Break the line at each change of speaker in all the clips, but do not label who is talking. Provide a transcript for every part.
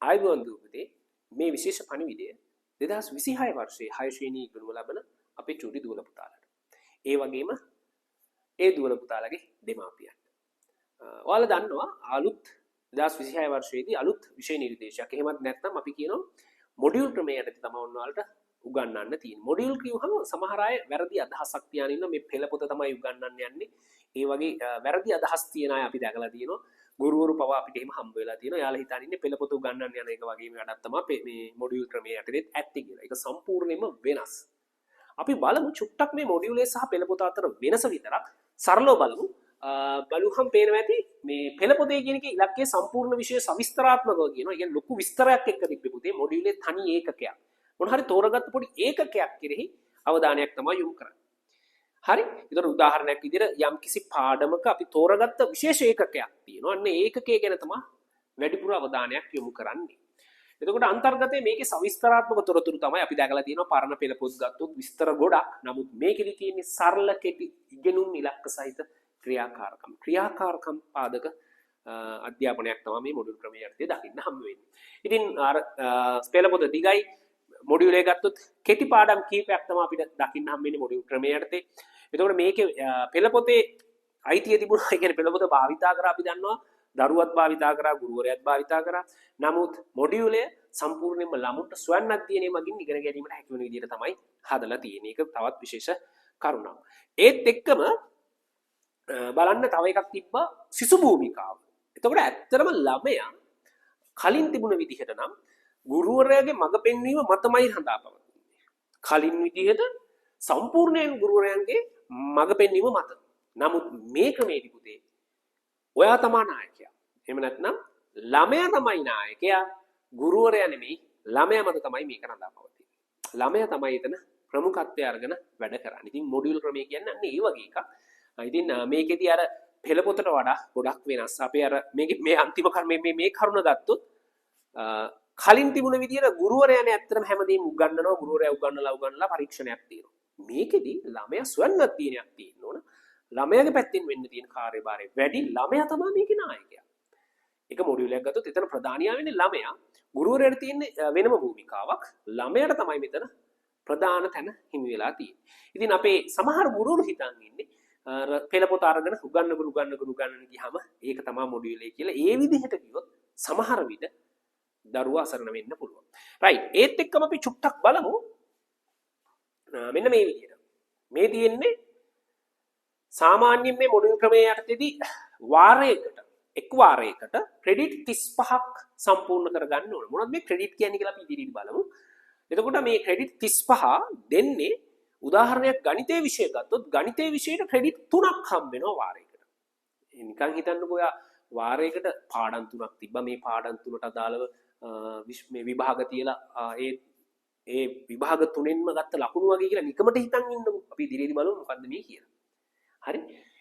ආයුබෝවන් දුපතේ මේ විශේෂ පණිවිඩය 2026 වර්ෂයේ 6 ශ්‍රේණියේ ඉගෙනු ලබන අපේ චූටි දුවල පුතාලට. ඒ වගේම ඒ දුවල පුතාලගේ දෙමාපියන්ට. ඔයාලා දන්නවා අලුත් 2026 වර්ෂයේදී අලුත් විෂය නිර්දේශයක්. එහෙමත් නැත්නම් අපි කියනවා මොඩියුල් ක්‍රමයට තමයි ඔයාලට උගන්වන්න තියෙන්නේ. මොඩියුල් කියවහම සමහර අය වැරදි අදහසක් තියාගෙන ඉන්න මේ පෙළ පොත තමයි උගන්වන්න යන්නේ. ඒ වගේ වැරදි අදහස් තියන අය අපි දැකලා තියෙනවා. ගුරුවරු පවා අපිට එහෙම හම්බ වෙලා තියෙනවා. යාළුවා හිතන්නේ ඉන්නේ පෙළ පොත උගන්වන්න යන එක වගේම වැඩක් තමයි මේ මොඩියුල් ක්‍රමයේ යටතේ ඇත්තේ කියලා. ඒක සම්පූර්ණයෙන්ම වෙනස්. අපි බලමු චුට්ටක් මේ මොඩියුලේ සහ පෙළ පොත අතර වෙනස විතරක් සරලව බලමු. බලුවහම පේනවා ඇති මේ පෙළ පොතේ කියන එකේ ඉලක්කයේ සම්පූර්ණ විෂය සවිස්තරාත්මකව කියනවා. ඒ කියන්නේ ලොකු විස්තරයක් එක්ක තිබ්බේ පුතේ මොඩියුලේ තනි ඒකකයක්. මොන හරි තෝරගත්ත පොඩි ඒකකයක් කෙරෙහි අවධානයක් තමයි යොමු කරන්නේ. හරි. ඒතර උදාහරණයක් විදිහට යම් කිසි පාඩමක අපි තෝරගත්ත විශේෂ ඒකකයක් තියෙනවා. අන්න ඒකකයේ ගැන තමයි වැඩිපුර අවධානයක් යොමු කරන්නේ. එතකොට අන්තර්ගතයේ මේකේ සවිස්තරාත්මක තොරතුරු තමයි අපි දැකලා තියෙනවා. පරණ පෙළ පොත් ගත්තොත් විස්තර ගොඩක්. නමුත් මේකෙදි තියෙන්නේ සරල කෙටි ඉගෙනුම් ඉලක්ක සහිත ක්‍රියාකාරකම් පාදක අධ්‍යාපනයක් තමයි මේ මොඩියුල් ක්‍රමයේ යටතේ දකින්න හම්බ වෙන්නේ. ඉතින් අර පෙළ පොත දිගයි මොඩියුල් එක ගත්තොත් කෙටි පාඩම් කීපයක් තමයි අපිට දකින්න හම්බ වෙන්නේ මොඩියුල් ක්‍රමයේ යටතේ. එතකොට මේකේ පෙළ පොතේ අයිතිය තිබුණා. ඒ කියන්නේ පෙළ පොත භාවිතා කරා අපි දන්නවා. දරුවත් භාවිතා කරා, ගුරුවරයාත් භාවිතා කරා. නමුත් මොඩියුලය සම්පූර්ණයෙන්ම ළමුන්ට ස්වයං අධ්‍යයනය මගින් ඉගෙන ගැනීමට හැකි වෙන විදිහට තමයි හදලා තියෙන්නේ. ඒක තවත් විශේෂ කරුණක්. ඒත් එක්කම බලන්න තව එකක් තිබ්බා සිසු භූමිකාව. එතකොට ඇත්තටම ළමයා කලින් තිබුණ විදිහට නම් ගුරුවරයාගේ මඟ පෙන්වීම මතමයි හදාපවතින්නේ. කලින් විදිහට සම්පූර්ණයෙන් ගුරුවරයන්ගේ මඟ පෙන්වීම මත. නමුත් මේ ක්‍රමයේදී පුතේ ඔයා තමයි නායකයා. එහෙම නැත්නම් ළමයා තමයි නායකයා. ගුරුවරයා නෙමෙයි ළමයා මත තමයි මේක හදාපවතින්නේ. ළමයා තමයි එතන ප්‍රමුඛත්වය අරගෙන වැඩ කරන්නේ. ඉතින් මොඩියුල් ක්‍රමය කියන්නේ අන්න ඒ වගේ එකක්. ඉතින් මේකෙදී අර පෙළ පොතට වඩා ගොඩක් වෙනස්. අපි අර මේ අන්තිම මේ කරුණ ගත්තොත් කලින් තිබුණ විදියට ගුරුවරයානේ ඇත්තටම හැමදේම උගන්වනවා. ගුරුවරයා උගන්වලා පරීක්ෂණයක් තියෙනවා. මේකෙදී ළමයා ස්වයං අධ්‍යයනයක් තියෙන්න ඕන. ළමයාගේ පැත්තෙන් වෙන්න තියෙන කාර්යභාරය වැඩි. ළමයා තමයි මේකේ නායකයා. එක මොඩියුල් එකක් ගත්තොත් එතන ප්‍රධානියා වෙන්නේ ළමයා. ගුරුවරයාට තියෙන වෙනම භූමිකාවක්. ළමයාට තමයි මෙතන ප්‍රධාන තැන හිමි වෙලා තියෙන්නේ. ඉතින් අපේ සමහර ගුරුවරු හිතන් ඉන්නේ පෙළ පොත අරගෙන උගන්නගෙන ගියාම ඒක තමයි මොඩියුලේ කියලා. ඒ විදිහට කිව්වොත් සමහර විට දරුවා අසරණ වෙන්න පුළුවන්. රයිට්. ඒත් එක්කම අපි චුට්ටක් බලමු. මෙන්න මේ විදිහට. මේ තියෙන්නේ සාමාන්‍යයෙන් මේ මොඩියුල් ක්‍රමයේ යටතේදී එක් වාරයකට ක්‍රෙඩිට් 35ක් සම්පූර්ණ කරගන්න ඕන. මොනවද මේ ක්‍රෙඩිට් කියන්නේ කියලා අපි ඉදිරියට බලමු. එතකොට මේ ක්‍රෙඩිට් 35 දෙන්නේ උදාහරණයක් ගණිතයේ විෂය ගත්තොත් ගණිතයේ විෂයට ක්‍රෙඩිට් 3ක් හම්බ වෙනවා වාරයකට. නිකන් හිතන්නකෝ ඔයා වාරයකට පාඩම් 3ක් තිබ්බා. මේ පාඩම් 3ට අදාළව මේ විභාග තියලා ඒ විභාග 3න්ම ගත්ත ලකුණු වගේ කියලා නිකමට හිතන් ඉන්නකො. අපි ඉදිරියේදී බලමු මොකද්ද මේ කියලා. හරි.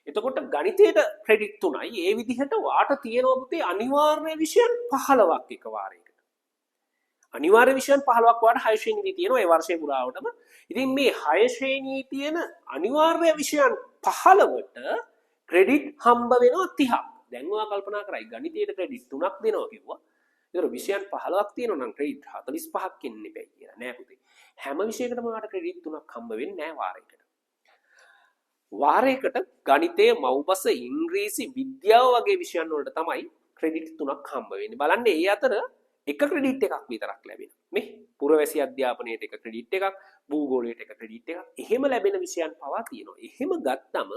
එතකොට ගණිතයට ක්‍රෙඩිට් 3යි. ඒ විදිහට වාට තියෙනවා පුතේ අනිවාර්ය විෂයන් 15ක් එක වාරයකට. අනිවාර්ය විෂයන් 15ක් වාට 6 ශ්‍රේණියේදී තියෙනවා ඒ වර්ෂයේ පුරාවටම. ඉතින් මේ 6 ශ්‍රේණියේ තියෙන අනිවාර්ය විෂයන් 15ට ක්‍රෙඩිට් හම්බ වෙනවා 30ක්. දැන් ඔයා කල්පනා කරයි ගණිතයට ක්‍රෙඩිට් 3ක් දෙනවා කිව්වා. ඒතර විෂයන් 15ක් තියෙනවා නම් ක්‍රෙඩිට් 45ක් එන්න බෑ කියලා නෑ පුතේ. හැම විෂයකටම ඔයාට ක්‍රෙඩිට් 3ක් හම්බ වෙන්නේ නෑ වාරයකට. වාරයකට ගණිතය, මව්බස, ඉංග්‍රීසි, විද්‍යාව වගේ විෂයන් වලට තමයි ක්‍රෙඩිට් 3ක් හම්බ වෙන්නේ. බලන්න ඒ අතර එක ක්‍රෙඩිට් එකක් විතරක් ලැබෙනවා. මේ පුරවැසි අධ්‍යාපනයට එක ක්‍රෙඩිට් එකක්, භූගෝලයට එක ක්‍රෙඩිට් එකක්. එහෙම ලැබෙන විෂයන් පවා තියෙනවා. එහෙම ගත්තම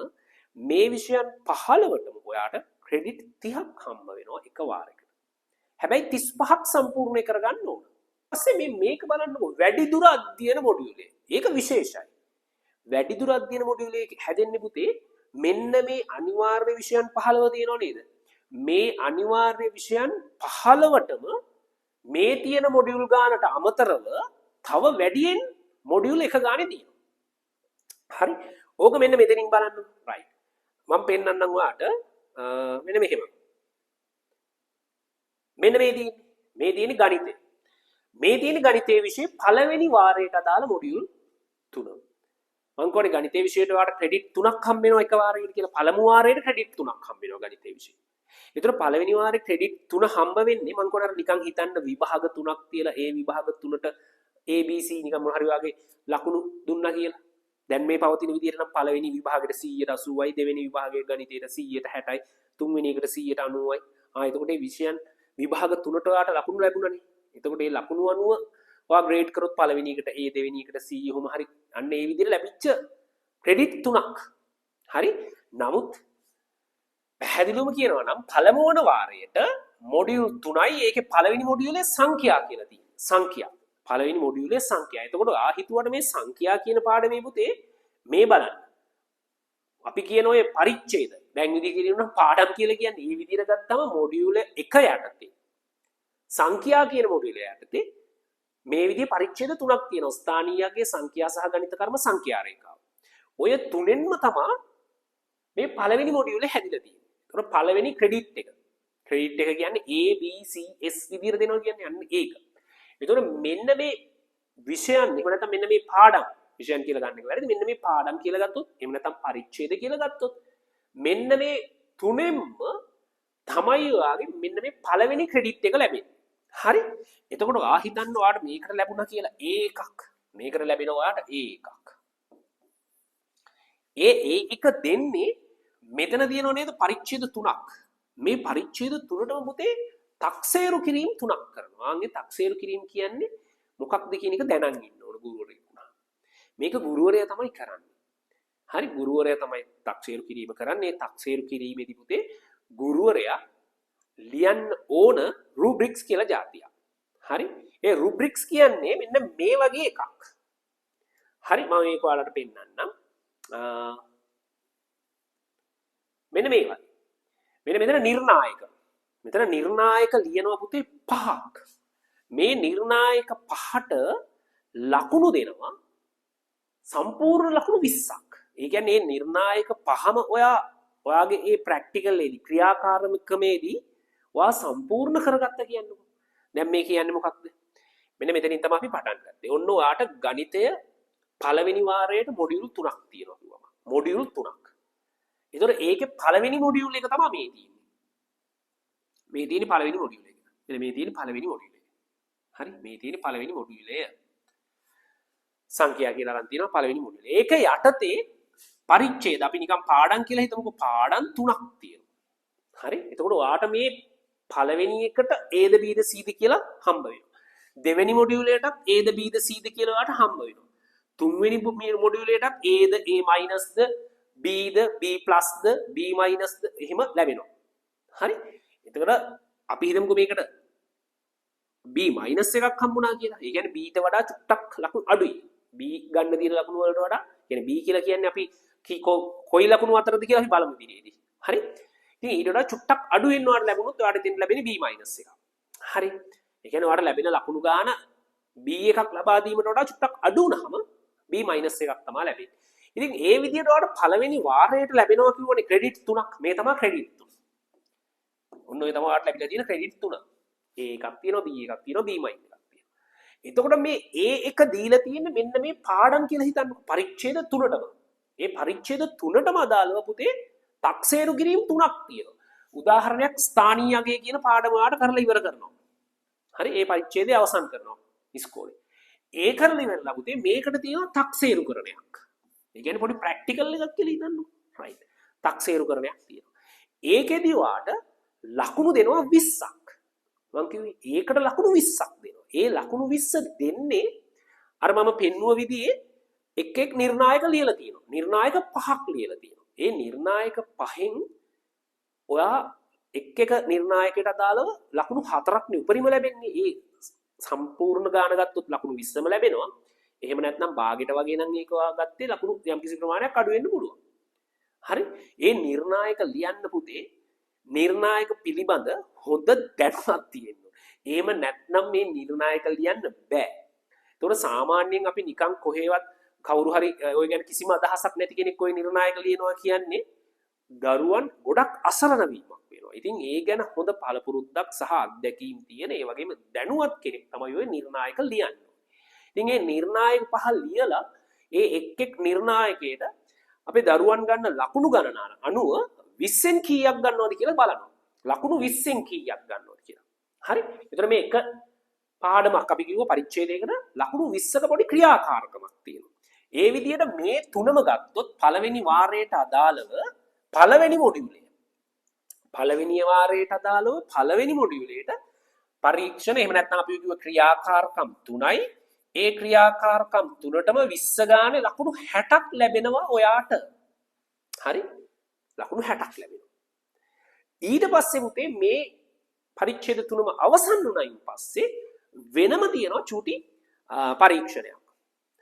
මේ විෂයන් 15ටම ඔයාට ක්‍රෙඩිට් 30ක් හම්බ වෙනවා එක වාරයකට. හැබැයි 35ක් සම්පූර්ණ කරගන්න ඕන. ඊපස්සේ මේක බලන්නකො වැඩිදුර අධ්‍යයන මොඩියුලේ. ඒක විශේෂයි. වැඩිදුර අධ්‍යයන මොඩියුලේ හැදෙන්නේ පුතේ මෙන්න මේ අනිවාර්ය විෂයන් 15 තියෙනව නේද? මේ අනිවාර්ය විෂයන් 15ටම මේ තියෙන මොඩියුල් ගානට අමතරව තව වැඩියෙන් මොඩියුල් එක ගානේ තියෙනවා. හරි. ඕක මෙන්න මෙතනින් බලන්න. රයිට්. මම පෙන්නන්නම් ඔයාට මෙන්න මෙහෙම. මෙන්න මේ තියෙන්නේ ගණිතය. මේ තියෙන ගණිතයේ විෂය පළවෙනි වාරයට අදාළ මොඩියුල් 3. මම කියන්නේ ගණිතයේ විෂයට ඔයාට ක්‍රෙඩිට් 3ක් හම්බ වෙනවා එක වාරයකට කියලා. පළමු වාරයට ක්‍රෙඩිට් 3ක් හම්බ වෙනවා ගණිතයේ විෂය. ඒතර පළවෙනි වාරේ ක්‍රෙඩිට් 3 හම්බ වෙන්නේ මම කොහොමද නිකන් හිතන්න විභාග 3ක් තියලා ඒ විභාග 3ට ABC නිකන් මොන හරි වගේ ලකුණු දුන්නා කියලා. දැන් මේ පවතින විදිහට නම් පළවෙනි විභාගෙට 180යි දෙවෙනි විභාගයේ ගණිතයට 160යි තුන්වෙනි එකට 190යි. එතකොට මේ විෂයන් විභාග 3ට ඔයාට ලකුණු ලැබුණානේ. එතකොට මේ ලකුණු අනුව ඔයා ග්‍රේඩ් කරොත් පළවෙනි එකට A දෙවෙනි එකට C ඔහොම හරි අන්න ඒ විදිහට ලැබිච්ච ක්‍රෙඩිට් 3ක්. හරි. නමුත් පැහැදිලිවම කියනවා නම් පළමුවන වාරයට මොඩියුල් 3යි ඒකේ පළවෙනි මොඩියුලේ සංඛ්‍යා කියලා තියෙනවා. සංඛ්‍යා. පළවෙනි මොඩියුලේ සංඛ්‍යා. එතකොට ආ හිතුවට මේ සංඛ්‍යා කියන පාඩමේ පුතේ මේ බලන්න. අපි කියන ඔය පරිච්ඡේද දැන් විදිහ කියනවා පාඩම් කියලා කියන්නේ මේ විදිහට ගත්තම මොඩියුල 1 යටතේ සංඛ්‍යා කියන මොඩියුල යටතේ මේ විදිහේ පරිච්ඡේද තුනක් තියෙනවා. ස්ථානීයගේ සංඛ්‍යා සහ ගණිත කර්ම සංඛ්‍යා රේඛාව. ඔය තුනෙන්ම තමයි මේ පළවෙනි මොඩියුලේ හැදිලා තියෙන්නේ. ඒතකොට පළවෙනි ක්‍රෙඩිට් එක. ක්‍රෙඩිට් එක කියන්නේ A B C S විදිහට දෙනවා කියන්නේ අන්න ඒක. ඒතකොට මෙන්න මේ විෂයන් එහෙම නැත්නම් මෙන්න මේ පාඩම් විෂයන් කියලා ගන්න එක වැරදි. මෙන්න මේ පාඩම් කියලා ගත්තොත් එහෙම නැත්නම් පරිච්ඡේද කියලා ගත්තොත් මෙන්න මේ තුනෙන්ම තමයි ඔයාගේ මෙන්න මේ පළවෙනි ක්‍රෙඩිට් එක ලැබෙන්නේ. හරි? එතකොට ඔයා හිතන්න ඔයාට මේකට ලැබුණා කියලා ඒකක්. මේකට ලැබෙන ඔයාට ඒකක්. ඒ එක දෙන්නේ මෙතන තියෙනව නේද පරිච්ඡේද තුනක්. මේ පරිච්ඡේද තුනටම පුතේ තක්සේරු කිරීම තුනක් කරනවා. ආන්ගේ තක්සේරු කිරීම කියන්නේ මොකක්ද කියන එක දැනන් ඉන්න ඕන ගුරුවරයෙක් වුණා. මේක ගුරුවරයා තමයි කරන්නේ. හරි ගුරුවරයා තමයි තක්සේරු කිරීම කරන්නේ. තක්සේරු කිරීමේදී පුතේ ගුරුවරයා ලියන්න ඕන රුබ්‍රික්ස් කියලා જાතියක්. හරි? ඒ රුබ්‍රික්ස් කියන්නේ මෙන්න මේ වගේ එකක්. හරි මම මේක ඔයාලට පෙන්නන්නම්. මෙන්න මේ වගේ. මෙන්න මෙතන නිර්ණායක. මෙතන නිර්ණායක ලියනවා පුතේ 5ක්. මේ නිර්ණායක 5ට ලකුණු දෙනවා සම්පූර්ණ ලකුණු 20ක්. ඒ කියන්නේ මේ නිර්ණායක 5ම ඔයාගේ මේ ප්‍රැක්ටිකල් එකේදී ක්‍රියාකාරකමේදී ඔයා සම්පූර්ණ කරගත්ත කියන්නේ. දැන් මේ කියන්නේ මොකක්ද? මෙන්න මෙතනින් තමයි අපි පටන් ගත්තේ. ඔන්න ඔයාට ගණිතය පළවෙනි වාරයට මොඩියුල් 3ක් තියෙනවා කිව්වම. මොඩියුල් 3ක්. ඒතර ඒකේ පළවෙනි මොඩියුල් එක තමයි මේ තියෙන්නේ. මේ තියෙන්නේ පළවෙනි මොඩියුල් එක. මෙන්න මේ තියෙන්නේ පළවෙනි මොඩියුල් එක. හරි? මේ තියෙන්නේ පළවෙනි මොඩියුලය. සංඛ්‍යා කියලා ගන්න තියෙනවා පළවෙනි මොඩියුල. ඒක යටතේ පරිච්ඡේද අපි නිකන් පාඩම් කියලා හිතමුකෝ පාඩම් 3ක් තියෙනවා. හරි? එතකොට ඔයාට මේ පළවෙනි එකට A the B the C ද කියලා හම්බ වෙනවා. දෙවෙනි මොඩියුලයටත් A the B the C ද කියලා ඔයාට හම්බ වෙනවා. තුන්වෙනි මොඩියුලයටත් A ද A මයිනස් ද B ද B ප්ලස් ද B මයිනස් ද එහෙම ලැබෙනවා. හරි? එතකොට අපි හිතමුකෝ මේකට B මයිනස් එකක් හම්බුණා කියලා. ඒ කියන්නේ B ට වඩා චුට්ටක් ලකුණු අඩුයි. B ගන්න තියෙන ලකුණු වලට වඩා කියන්නේ B කියලා කියන්නේ අපි කොයි ලකුණු අතරද කියලා අපි බලමු ඉතින්. හරි? ඉතින් ඊට වඩා චුට්ටක් අඩු වෙන ඔයාලට ලැබුණොත් ඔයාලට දෙන්න ලැබෙන්නේ B මයිනස් එකක්. හරි? ඒ කියන්නේ ඔයාලට ලැබෙන ලකුණු ගාන B එකක් ලබා දීමට වඩා චුට්ටක් අඩු වුනහම B මයිනස් එකක් තමයි ලැබෙන්නේ. ඉතින් ඒ විදිහට ඔයාලට පළවෙනි වාරයට ලැබෙනවා කියවනේ ක්‍රෙඩිට් 3ක්. මේ තමයි ක්‍රෙඩිට් 3. ඔන්න ඔය තමයි ඔයාලට ලැබිලා තියෙන ක්‍රෙඩිට් 3. A එකක් තියෙනවා B එකක් තියෙනවා B මයිනස් එකක් තියෙනවා. එතකොට මේ A එක දීලා තියෙන්නේ මෙන්න මේ පාඩම් කියලා හිතන්නකො පරිච්ඡේද 3ටම. මේ පරිච්ඡේද 3ටම අදාළව පුතේ තක්සේරු කිරීම 3ක් තියෙනවා. උදාහරණයක් ස්ථානීයගේ කියන පාඩම ඔයාලට කරලා ඉවර කරනවා. හරි ඒ පරිච්ඡේදය අවසන් කරනවා ඉස්කෝලේ. ඒ කරලා ඉවරලා පුතේ මේකට තියෙනවා තක්සේරු කරණයක්. ඒ කියන්නේ පොඩි ප්‍රැක්ටිකල් එකක් කියලා හිතන්නකො. රයිට්. තක්සේරු කරණයක් තියෙනවා. ඒකෙදි ඔයාට ලකුණු දෙනවා 20ක්. මම කිව්වේ ඒකට ලකුණු 20ක් දෙනවා. ඒ ලකුණු 20 දෙන්නේ අර මම පෙන්නුව විදිහේ එක් නිර්ණායක ලියලා තියෙනවා. නිර්ණායක 5ක් ලියලා තියෙනවා. ඒ නිර්ණායක 5න් ඔයා එක් නිර්ණායකයට අදාළව ලකුණු 4ක් නේ උපරිම ලැබෙන්නේ. ඒ සම්පූර්ණ ගාන ගත්තොත් ලකුණු 20ම ලැබෙනවා. එහෙම නැත්නම් භාගයට වගේ නම් ඒක ඔයා ගත්තේ ලකුණු යම්කිසි ප්‍රමාණයක් අඩු වෙන්න පුළුවන්. හරි? ඒ නිර්ණායක ලියන්න පුතේ නිර්ණායක පිළිබඳ හොඳ දැනුමක් තියෙන්න ඕනේ. එහෙම නැත්නම් මේ නිර්ණායක ලියන්න බෑ. ඒතකොට සාමාන්‍යයෙන් අපි නිකන් කොහෙවත් කවුරු හරි ඔය ගැන කිසිම අදහසක් නැති කෙනෙක් ඔය නිර්ණායක ලියනවා කියන්නේ දරුවන් ගොඩක් අසරණ වීමක් වෙනවා. ඉතින් ඒ ගැන හොඳ පළපුරුද්දක් සහ අත්දැකීම් තියෙන ඒ වගේම දැනුවත් කෙනෙක් තමයි ඔය නිර්ණායක ලියන්නේ. ඉතින් මේ නිර්ණායක පහ ලියලා ඒ එක් නිර්ණායකයට අපේ දරුවන් ගන්න ලකුණු ගණන අනුව 20න් කීයක් ගන්නවද කියලා බලනවා. ලකුණු 20න් කීයක් ගන්නවද කියලා. හරි. එතකොට මේ එක පාඩමක් අපි කිව්ව පරිච්ඡේදයකට ලකුණු 20ක පොඩි ක්‍රියාකාරකමක් තියෙනවා. ඒ විදිහට මේ තුනම ගත්තොත් පළවෙනි වාරයට අදාළව පළවෙනි මොඩියුලේ පළවෙනි වාරයට අදාළව පළවෙනි මොඩියුලේට පරීක්ෂණ එහෙම නැත්නම් අපි කිව්ව ක්‍රියාකාරකම් තුනයි ඒ ක්‍රියාකාරකම් තුනටම 20 ගානේ ලකුණු 60ක් ලැබෙනවා ඔයාට. හරි? ලකුණු 60ක් ලැබෙනවා. ඊට පස්සේ පුතේ මේ පරිච්ඡේද තුනම අවසන් වුණයින් පස්සේ වෙනම තියෙනවා චූටි පරීක්ෂණයක්.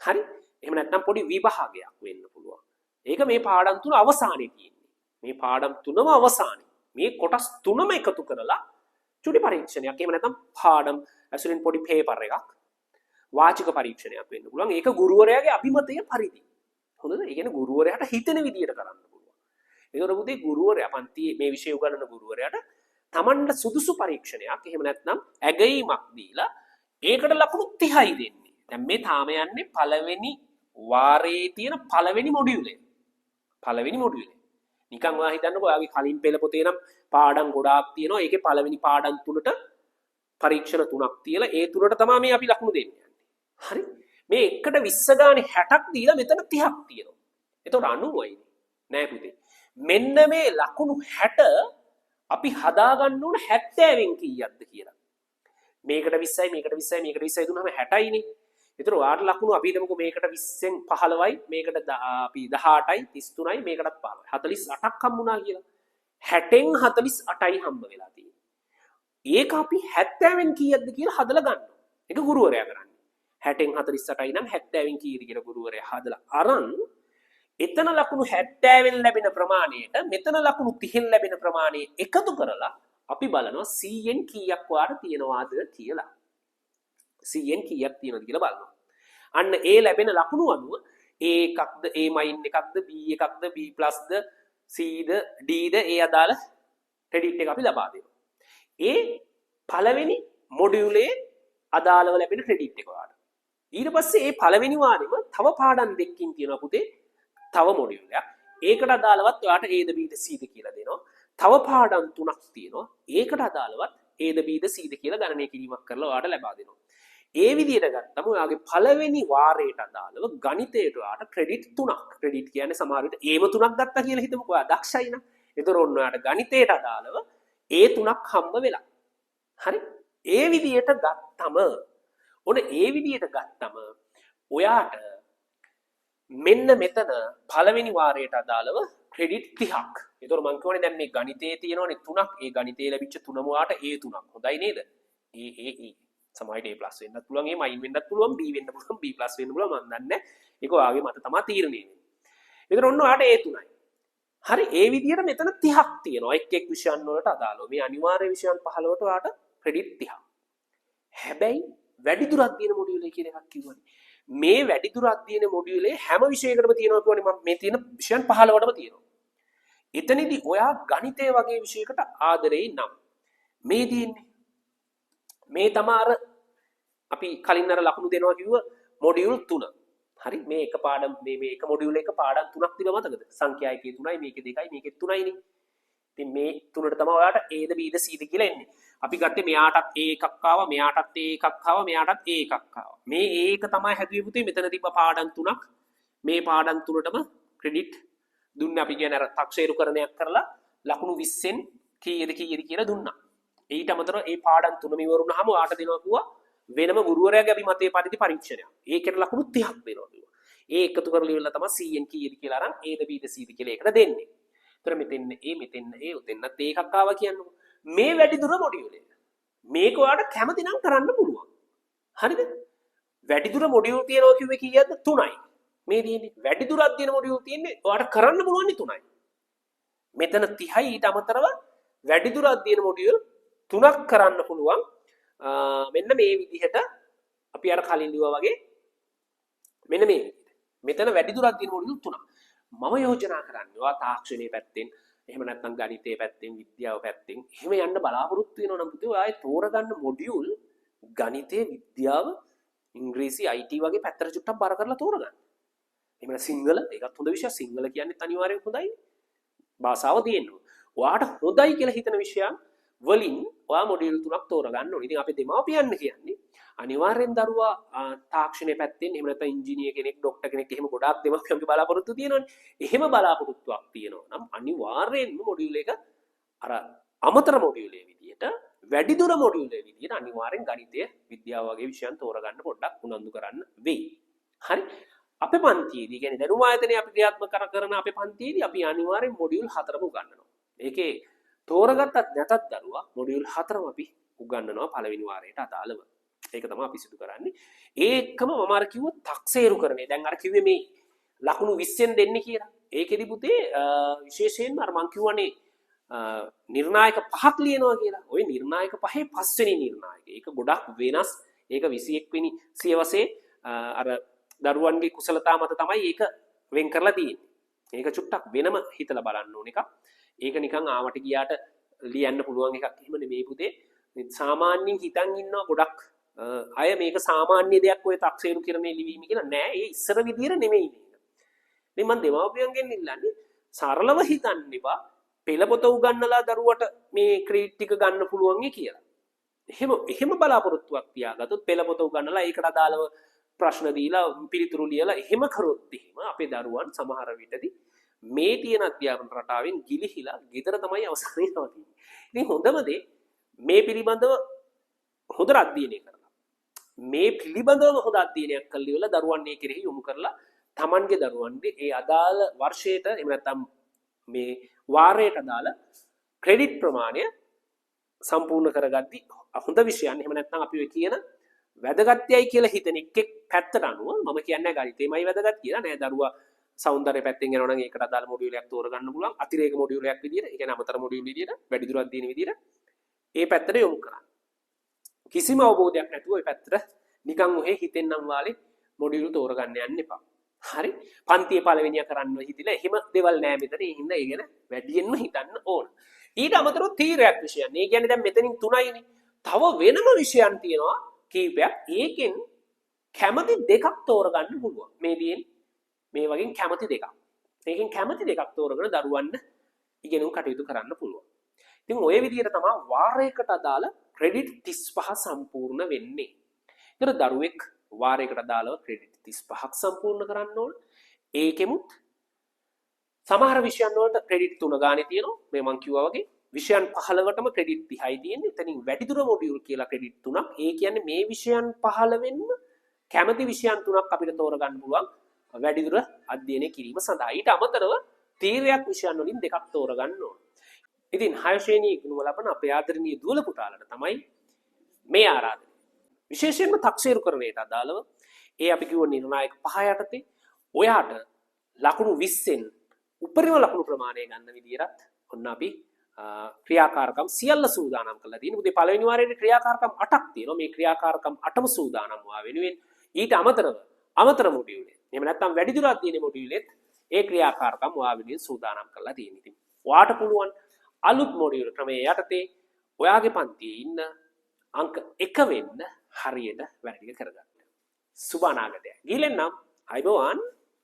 හරි? එහෙම නැත්නම් පොඩි විභාගයක් වෙන්න පුළුවන්. ඒක මේ පාඩම් තුන අවසානයේ තියෙන්නේ. මේ පාඩම් තුනම අවසානයේ. මේ කොටස් තුනම එකතු කරලා චූටි පරීක්ෂණයක්. එහෙම නැත්නම් පාඩම් ඇසුරින් පොඩි පේපර් එකක් වාචික පරීක්ෂණයක් වෙන්න පුළුවන්. ඒක ගුරුවරයාගේ අභිමතය පරිදි. හොඳද? ඒ කියන්නේ ගුරුවරයාට හිතෙන විදියට කරන්න පුළුවන්. ඒතකොට පුතේ ගුරුවරයා පන්තියේ මේ විෂය උගන්වන ගුරුවරයාට තමන්ට සුදුසු පරීක්ෂණයක් එහෙම නැත්නම් ඇගීමක් දීලා ඒකට ලකුණු 30යි දෙන්නේ. දැන් මේ තාම යන්නේ පළවෙනි වාරයේ තියෙන පළවෙනි මොඩියුලේ. පළවෙනි මොඩියුලේ. නිකන් ඔයා හිතන්නකෝ ඔයාගේ කලින් පෙළ පොතේ නම් පාඩම් ගොඩාක් තියෙනවා. ඒකේ පළවෙනි පාඩම් තුනට පරීක්ෂණ තුනක් තියලා ඒ තුනට තමයි මේ අපි ලකුණු දෙන්නේ. හරි? මේ එකට 20 ගානේ 60ක් දීලා මෙතන 30ක් තියෙනවා. එතකොට 90යි. නෑ පුතේ. මෙන්න මේ ලකුණු 60 අපි හදාගන්න ඕන 70න් කීයක්ද කියලා. මේකට 20යි මේකට 20යි මේකට 20යි දුන්නාම 60යිනේ. ඒතර ඔයාලට ලකුණු අපි හිතමුකෝ මේකට 20න් 15යි මේකට අපි 18යි 33යි මේකටත් 15යි 48ක් හම්බුණා කියලා. 60න් 48යි හම්බ වෙලා තියෙන්නේ. ඒක අපි 70න් කීයක්ද කියලා හදලා ගන්නවා. ඒක ගුරුවරයා කරන්නේ. 60න් 48යි නම් 70න් කීයද කියලා ගුරුවරයා හදලා අරන් එතන ලකුණු 70න් ලැබෙන ප්‍රමාණයට මෙතන ලකුණු 30න් ලැබෙන ප්‍රමාණය එකතු කරලා අපි බලනවා 100න් කීයක් ඔයාලට තියෙනවාද කියලා. 100න් කීයක් තියෙනවද කියලා බලනවා. අන්න ඒ ලැබෙන ලකුණු අනුව A එකක්ද A මයින් එකක්ද B එකක්ද B ප්ලස්ද C ද D ද ඒ අදාළ ක්‍රෙඩිට් එක අපි ලබා දෙනවා. ඒ පළවෙනි මොඩියුලේ අදාළව ලැබෙන ක්‍රෙඩිට් එක ඔයාලට. ඊට පස්සේ ඒ පළවෙනි වාරෙම තව පාඩම් දෙකකින් තියෙනවා පුතේ. තව මොඩියුලයක්. ඒකට අදාළවත් ඔයාලට A the B the C ද කියලා දෙනවා. තව පාඩම් තුනක් තියෙනවා. ඒකට අදාළවත් A the B the C ද කියලා ගණනය කිරීමක් කරලා ඔයාලට ලබා දෙනවා. ඒ විදිහට ගත්තම ඔයාගේ පළවෙනි වාරයට අදාළව ගණිතයට ඔයාලට ක්‍රෙඩිට් 3ක්. ක්‍රෙඩිට් කියන්නේ සමහර විට ඒම 3ක් ගත්තා කියලා හිතමුකෝ. ඔයා දක්ෂයි නම්. ඒතර ඔන්න ඔයාලට ගණිතයට අදාළව ඒ 3ක් හම්බ වෙලා. හරි? ඒ විදිහට ගත්තම ඔයාට මෙන්න මෙතන පළවෙනි වාරයට අදාළව ක්‍රෙඩිට් 30ක්. ඒතර මම කියවනේ දැන් මේ ගණිතයේ තියෙනවනේ 3ක්. ඒ ගණිතයේ ලැබිච්ච තුනම ඔයාට ඒ 3ක්. හොඳයි නේද? ඒ සමහරට A+ වෙන්නත් පුළුවන්, A- වෙන්නත් පුළුවන්, B වෙන්න පුළුවන්, B+ වෙන්න පුළුවන් මම දන්නේ නැහැ. ඒක ඔයාගේ මත තමයි තීරණය වෙන්නේ. ඒතර ඔන්න ඔයාට ඒ 3යි. හරි ඒ විදිහට මෙතන 30ක් තියෙනවා. එක් එක් විෂයන් වලට අදාළව. මේ අනිවාර්ය විෂයන් 15ට ඔයාට ක්‍රෙඩිට් 30ක්. හැබැයි වැඩිදුර අධ්‍යයන මොඩියුලේ කියන එකක් කිව්වනේ. මේ වැඩිදුර අධ්‍යයන මොඩියුලේ හැම විෂයකටම තියෙනවා කියන්නේ මම මේ තියෙන විෂයන් 15ටම තියෙනවා. එතනදී ඔයා ගණිතය වගේ විෂයකට ආදරේ නම් මේ තියෙන්නේ. මේ තමයි අර අපි කලින් අර ලකුණු දෙනවා කිව්ව මොඩියුල් 3. හරි මේ එක පාඩම් මේ එක මොඩියුල් එක පාඩම් 3ක් තිබ්බ මතකද? සංඛ්‍යා එකේ 3යි මේකේ 2යි මේකේ 3යිනේ. ඉතින් මේ තුනට තමයි ඔයාලට A the B the C ද කියලා එන්නේ. අපි ගත්තේ මෙයාටත් A එකක් ආවා, මෙයාටත් A එකක් ආවා, මෙයාටත් A එකක් ආවා. මේ A එක තමයි හැදුවේ පුතේ මෙතන තිබ්බ පාඩම් 3ක්. මේ පාඩම් 3ටම ක්‍රෙඩිට් දුන්නේ අපි කියන අර තක්සේරුකරණයක් කරලා ලකුණු 20න් කීයද කියලා දුන්නා. ඊට අමතරව මේ පාඩම් 3ම ඉවරුනහම ඔයාට දෙනවා කිව්වා වෙනම ගුරුවරයාගේ අභිමතයේ පරිදි පරීක්ෂණයක්. ඒකට ලකුණු 30ක් දෙනවා කිව්වා. ඒ එකතු කරලා ඉවරලා තමයි 100න් කීයද කියලා අරන් A the B the C ද කියලා ඒකට දෙන්නේ. ඒතර මෙතෙන්න උතෙන්නත් ඒකක් ආවා කියන්නේ. මේ වැඩිදුර මොඩියුලේ. මේක ඔයාලට කැමති නම් කරන්න පුළුවන්. හරිද? වැඩිදුර මොඩියුල් තියනවා කිව්වේ කීයද? 3යි. මේ තියෙන්නේ වැඩිදුර අධ්‍යයන මොඩියුල් තියෙන්නේ ඔයාලට කරන්න පුළුවන් 3යි. මෙතන 30යි ඊට අමතරව වැඩිදුර අධ්‍යයන මොඩියුල් 3ක් කරන්න පුළුවන්. මෙන්න මේ විදිහට අපි අර කලින් ලිව්වා වගේ මෙන්න මේ විදිහට. මෙතන වැඩිදුර අධ්‍යයන මොඩියුල් 3ක්. මම යෝජනා කරන්නේ ඔයා තාක්ෂණයේ පැත්තෙන් එහෙම නැත්නම් ගණිතයේ පැත්තෙන් විද්‍යාව පැත්තෙන් එහෙම යන්න බලාපොරොත්තු වෙනවා නම් පුතේ ඔයායි තෝරගන්න මොඩියුල් ගණිතයේ විද්‍යාව ඉංග්‍රීසි IT වගේ පැත්තට චුට්ටක් බර කරලා තෝරගන්න. එහෙම සිංහල ඒකත් හොඳ විෂයක්. සිංහල කියන්නේ අනිවාර්යයෙන් හොඳයි. භාෂාව තියෙනවා. ඔයාට හොඳයි කියලා හිතන විෂයන් වලින් ඔයා මොඩියුල් 3ක් තෝරගන්න ඕනේ. ඉතින් අපි දෙමාපියන් කියන්නේ අනිවාර්යෙන් දරුවා තාක්ෂණයේ පැත්තෙන් එහෙම නැත්නම් ඉංජිනේර කෙනෙක්, ડોක්ටර් කෙනෙක් එහෙම ගොඩාක් දෙමාපියන්ගේ බලාපොරොත්තු තියෙනවනේ. එහෙම බලාපොරොත්තුවක් තියෙනවා නම් අනිවාර්යෙන්ම මොඩියුල් එක අර අමතර මොඩියුලේ විදියට වැඩිදුර මොඩියුලේ විදියට අනිවාර්යෙන් ගණිතය, විද්‍යාව වගේ විෂයන් තෝරගන්න පොඩ්ඩක් උනන්දු කරන්න වෙයි. හරි? අපේ පන්තියේදී කියන්නේ දැනුම ආයතනයේ අපි ක්‍රියාත්මක කරන අපේ පන්තියේදී අපි අනිවාර්යෙන් මොඩියුල් 4ම උගන්වනවා. ඒකේ තෝරගත්තත් නැතත් දරුවා මොඩියුල් 4ම අපි උගන්වනවා පළවෙනි වාරයට අදාළව. ඒක තමයි අපි සිදු කරන්නේ. ඒකම මම අර කිව්ව තක්සේරු කරන්නේ. දැන් අර කිව්වේ මේ ලකුණු 20ෙන් දෙන්නේ කියලා. ඒකෙදි පුතේ විශේෂයෙන්ම අර මං කිව්වනේ නිර්ණායක පහක් ලියනවා කියලා. ওই නිර්ණායක පහේ පස්වෙනි නිර්ණායක. ඒක ගොඩක් වෙනස්. ඒක 21 වෙනි සියවසේ අර දරුවන්ගේ කුසලතා මත තමයි ඒක වෙන් කරලා තියෙන්නේ. ඒක චුට්ටක් වෙනම හිතලා බලන්න ඕන එකක්. ඒක නිකන් ආවට ගියාට ලියන්න පුළුවන් එකක් එහෙම නෙමෙයි පුතේ. සාමාන්‍යයෙන් හිතන් ඉන්නවා ගොඩක් අය මේක සාමාන්‍ය දෙයක් ඔය තක්සේරු කරන්නේ ලිවීම කියලා නෑ. ඒ ඉස්සර විදියට නෙමෙයි මේක. ඉතින් මම දෙමාපියන්ගෙන් ඉල්ලන්නේ සරලව හිතන්න එපා. පෙළපොත උගන්නලා දරුවට මේ ක්‍රෙඩිට් ටික ගන්න පුළුවන් කියලා. එහෙම බලාපොරොත්තුවක් තියාගත්තොත් පෙළපොත උගන්නලා ඒකට අදාළව ප්‍රශ්න දීලා පිළිතුරු ලියලා එහෙම කරොත් එහෙම අපේ දරුවන් සමහර විටදී මේ තියෙන අධ්‍යාපන රටාවෙන් ගිලිහිලා ගෙදර තමයි අවසානයේ නවතින්නේ. ඉතින් හොඳම දේ මේ පිළිබඳව හොඳ අධ්‍යයනය කරලා මේ පිළිබඳව හොඳ අධ්‍යයනයක් කළා ඉවරලා දරුවන් මේ කෙරෙහි යොමු කරලා Tamanගේ දරුවන්ගේ ඒ අදාළ වර්ෂයට එහෙම නැත්නම් මේ වාරයට අදාළ ක්‍රෙඩිට් ප්‍රමාණය සම්පූර්ණ කරගද්දී හොඳ විෂයන් එහෙම නැත්නම් අපි ඔය කියන වැදගත්යයි කියලා හිතන එක්ක පැත්තට අනුව මම කියන්නේ ගණිතේමයි වැදගත් කියලා නෑ දරුවා සෞන්දර්ය පැත්තෙන් යනවා නම් ඒකට අදාළ මොඩියුලයක් තෝරගන්න පුළුවන් අතිරේක මොඩියුලයක් විදියට ඒ කියන්නේ අමතර මොඩියුල් විදියට වැඩිදුර අධ්‍යයන විදියට ඒ පැත්තට යොමු කරන්න කිසිම අවබෝධයක් නැතුව ওই පැත්තට නිකන් ඔහෙ හිතෙන්නම් වාලේ මොඩියුල් තෝරගන්න යන්න එපා හරි පන්තියේ පළවෙනිය කරන්න හිතිලා එහෙම දේවල් නෑ මෙතන ඒ හින්දා ඒ ගැන වැඩියෙන්ම හිතන්න ඕන ඊට අමතරව තීරයක් විෂයන් ඒ කියන්නේ දැන් මෙතනින් 3යිනේ තව වෙනම විෂයන් තියෙනවා කීපයක් ඒකෙන් කැමති දෙකක් තෝරගන්න පුළුවන් මේ තියෙන මේ වගේ කැමති දෙකක් ඒකෙන් කැමති දෙකක් තෝරගෙන දරුවන්න ඉගෙනුම් කටයුතු කරන්න පුළුවන් ඉතින් ඔය විදිහට තමයි වාරයකට අදාළ ක්‍රෙඩිට් 35 සම්පූර්ණ වෙන්නේ ඒතර දරුවෙක් වාරයකට අදාළව ක්‍රෙඩිට් 35ක් සම්පූර්ණ කරන්න ඕන ඒකෙමුත් සමහර විෂයන් වලට ක්‍රෙඩිට් 3 ගානේ තියෙනවා මේ මං කිව්වා වගේ විෂයන් 15කටම ක්‍රෙඩිට් 30යි තියෙන්නේ. එතනින් වැඩිදුර මොඩියුල් කියලා ක්‍රෙඩිට් 3ක්. ඒ කියන්නේ මේ විෂයන් 15 වෙන්න කැමති විෂයන් 3ක් අපිට තෝරගන්න පුළුවන් වැඩිදුර අධ්‍යයනය කිරීම සඳහා. ඊට අමතරව තීරයක් විෂයන් වලින් දෙකක් තෝරගන්න ඕන. ඉතින් 6 ශ්‍රේණියේ ඉගෙනුම ලබන අපේ ආදරණීය දුවල පුතාලට තමයි මේ ආරාධනය. විශේෂයෙන්ම තක්සේරු කරණයට අදාළව ඒ අපි කිව්ව නිර්ණායක 5 යටතේ ඔයාට ලකුණු 20න් උපරිම ලකුණු ප්‍රමාණය ගන්න විදිහට ඔන්න අපි ක්‍රියාකාරකම් සියල්ල සූදානම් කරලා තියෙනවා. උදේ පළවෙනි වාරයේ ක්‍රියාකාරකම් 8ක් තියෙනවා. මේ ක්‍රියාකාරකම් 8ම සූදානම් වා වෙනුවෙන් ඊට අමතරව අමතර මොඩියුලේ. එහෙම නැත්නම් වැඩිදුර අධ්‍යයන මොඩියුලෙත් ඒ ක්‍රියාකාරකම් වා වෙනුවෙන් සූදානම් කරලා තියෙනවා. ඉතින් ඔයාට පුළුවන් අලුත් මොඩියුල් ක්‍රමයේ යටතේ ඔයාගේ පන්තියේ ඉන්න අංක 1 වෙන්න හරියට වැඩ ටික කරගන්න. සුබ අනාගතයක්. ගිලෙන්නම් අයබෝවන්